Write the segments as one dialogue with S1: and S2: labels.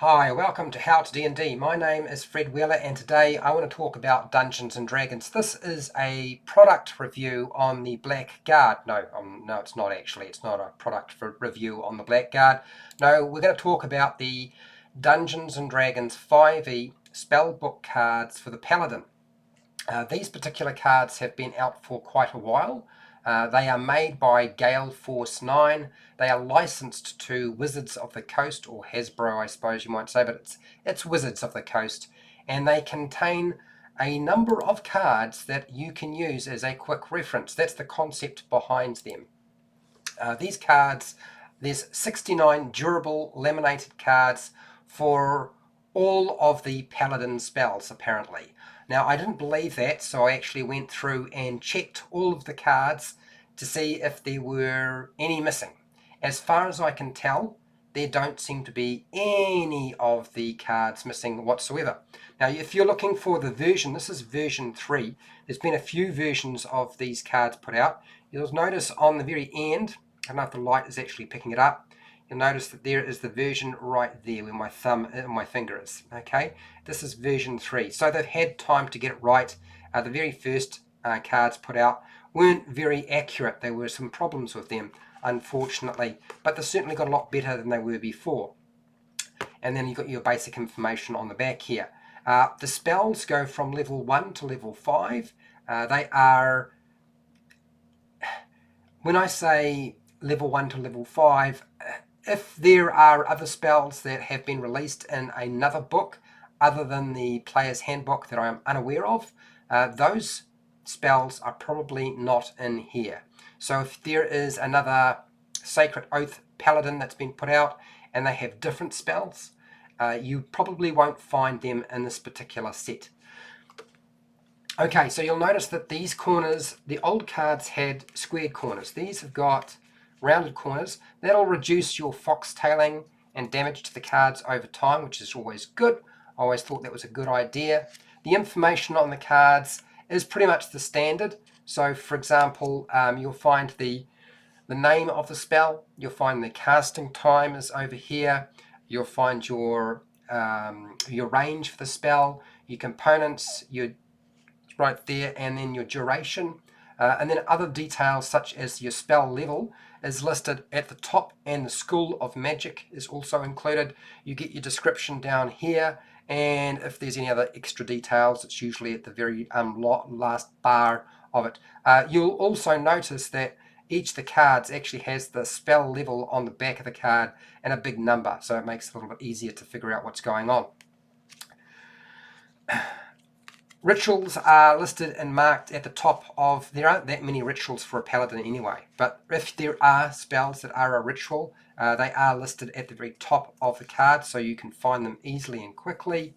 S1: Hi, welcome to HowtoDandD. My name is Fred Wheeler and today I want to talk about Dungeons and Dragons. This is a product review on the Blackguard. No, it's not actually. It's not a product review on the Blackguard. No, we're going to talk about the Dungeons and Dragons 5e Spellbook cards for the Paladin. These particular cards have been out for quite a while. They are made by Gale Force 9. They are licensed to Wizards of the Coast, or Hasbro I suppose you might say, but it's Wizards of the Coast. And they contain a number of cards that you can use as a quick reference. That's the concept behind them. These cards, there's 69 durable laminated cards for all of the Paladin spells apparently. Now I didn't believe that, so I actually went through and checked all of the cards to see if there were any missing. As far as I can tell, there don't seem to be any of the cards missing whatsoever. Now if you're looking for the version, this is version 3. There's been a few versions of these cards put out. You'll notice on the very end, I don't know if the light is actually picking it up, you'll notice that there is the version right there where my thumb and my finger is. Okay, this is version 3, so they've had time to get it right. The very first cards put out weren't very accurate. There were some problems with them, unfortunately, but they certainly got a lot better than they were before. And then you've got your basic information on the back here. The spells go from level 1 to level 5. They are, when I say level 1 to level 5, if there are other spells that have been released in another book other than the player's handbook that I am unaware of, those spells are probably not in here. So if there is another Sacred Oath Paladin that's been put out and they have different spells, you probably won't find them in this particular set. Okay, so you'll notice that these corners, the old cards had squared corners. These have got rounded corners. That'll reduce your foxtailing and damage to the cards over time, which is always good. I always thought that was a good idea. The information on the cards is pretty much the standard. So for example, you'll find the name of the spell, you'll find the casting time is over here, you'll find your range for the spell, your components, your right there, and then your duration, and then other details such as your spell level is listed at the top, and the School of Magic is also included. You get your description down here, and if there's any other extra details, it's usually at the very last bar of it. You'll also notice that each of the cards actually has the spell level on the back of the card and a big number, so it makes it a little bit easier to figure out what's going on. Rituals are listed and marked at the top of, there aren't that many rituals for a paladin anyway, but if there are spells that are a ritual, they are listed at the very top of the card so you can find them easily and quickly.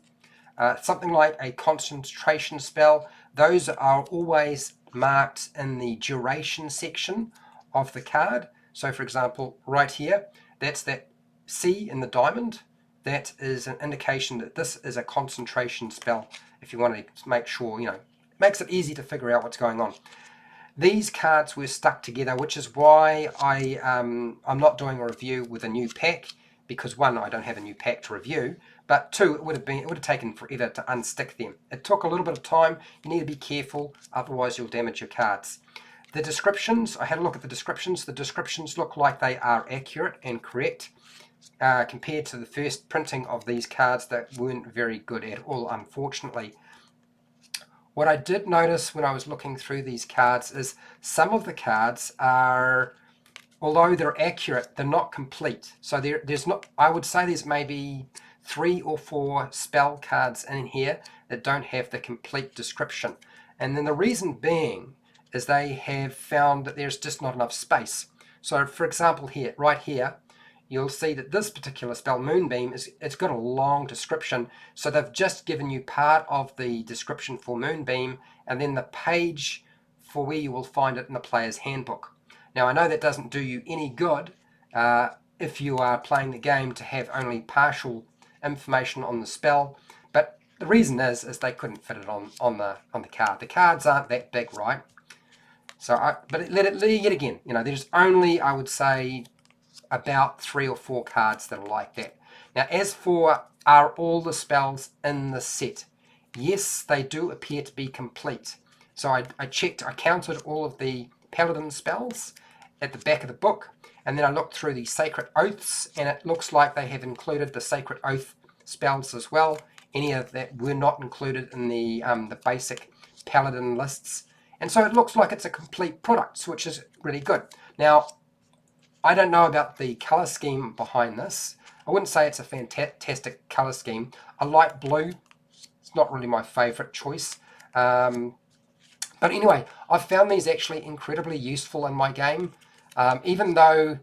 S1: Something like a concentration spell, those are always marked in the duration section of the card. So for example, right here, that's that C in the diamond. That is an indication that this is a concentration spell, if you want to make sure, it makes it easy to figure out what's going on. These cards were stuck together, which is why I'm not doing a review with a new pack, because one, I don't have a new pack to review, but two, it would have taken forever to unstick them. It took a little bit of time. You need to be careful, otherwise you'll damage your cards. The descriptions, I had a look at the descriptions. The descriptions look like they are accurate and correct. Compared to the first printing of these cards that weren't very good at all, unfortunately. What I did notice when I was looking through these cards is some of the cards are, although they're accurate, they're not complete. So there's not, I would say there's maybe 3 or 4 spell cards in here that don't have the complete description. And then the reason being is they have found that there's just not enough space. So for example here, right here, you'll see that this particular spell, Moonbeam, it's got a long description. So they've just given you part of the description for Moonbeam and then the page for where you will find it in the player's handbook. Now I know that doesn't do you any good if you are playing the game to have only partial information on the spell, but the reason is they couldn't fit it on the card. The cards aren't that big, right? So, yet again, there's only, I would say, about 3 or 4 cards that are like that. Now, as for are all the spells in the set, yes, they do appear to be complete. So I checked, I counted all of the Paladin spells at the back of the book, and then I looked through the Sacred Oaths, and it looks like they have included the Sacred Oath spells as well. Any of that were not included in the basic Paladin lists. And so it looks like it's a complete product, which is really good. Now, I don't know about the colour scheme behind this. I wouldn't say it's a fantastic colour scheme. A light blue, it's not really my favourite choice. But anyway, I've found these actually incredibly useful in my game. Even though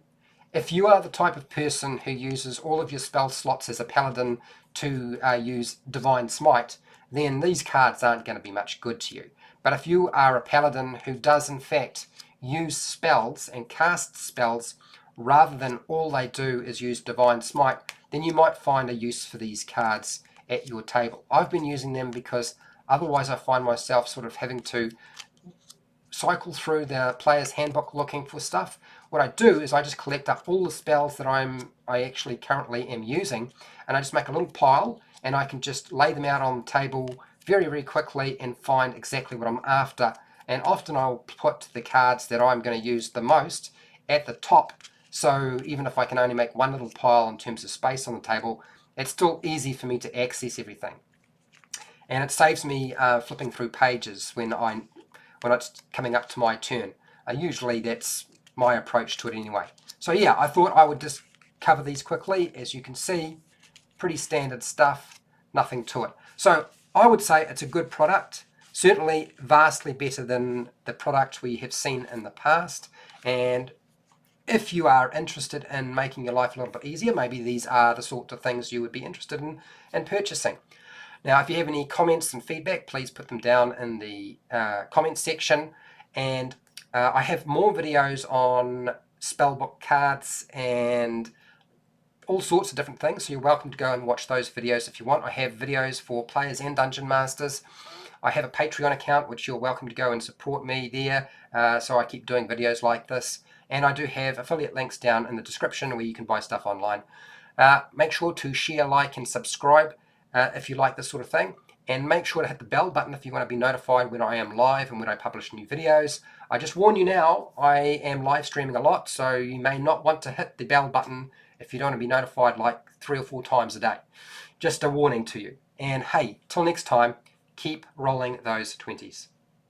S1: if you are the type of person who uses all of your spell slots as a paladin to use Divine Smite, then these cards aren't going to be much good to you. But if you are a paladin who does in fact use spells and cast spells rather than all they do is use Divine Smite, then you might find a use for these cards at your table. I've been using them because otherwise I find myself sort of having to cycle through the player's handbook looking for stuff. What I do is I just collect up all the spells that I actually currently am using, and I just make a little pile, and I can just lay them out on the table very, very quickly and find exactly what I'm after. And often I'll put the cards that I'm going to use the most at the top, so even if I can only make one little pile in terms of space on the table, it's still easy for me to access everything. And it saves me flipping through pages when it's coming up to my turn. Usually that's my approach to it anyway. So yeah, I thought I would just cover these quickly. As you can see, pretty standard stuff, nothing to it. So I would say it's a good product, certainly vastly better than the product we have seen in the past. And if you are interested in making your life a little bit easier, maybe these are the sort of things you would be interested in purchasing. Now, if you have any comments and feedback, please put them down in the comments section. And I have more videos on Spellbook cards and all sorts of different things, so you're welcome to go and watch those videos if you want. I have videos for players and dungeon masters. I have a Patreon account, which you're welcome to go and support me there, so I keep doing videos like this. And I do have affiliate links down in the description where you can buy stuff online. Make sure to share, like, and subscribe if you like this sort of thing. And make sure to hit the bell button if you want to be notified when I am live and when I publish new videos. I just warn you now, I am live streaming a lot, so you may not want to hit the bell button if you don't want to be notified like 3 or 4 times a day. Just a warning to you. And hey, till next time, keep rolling those 20s.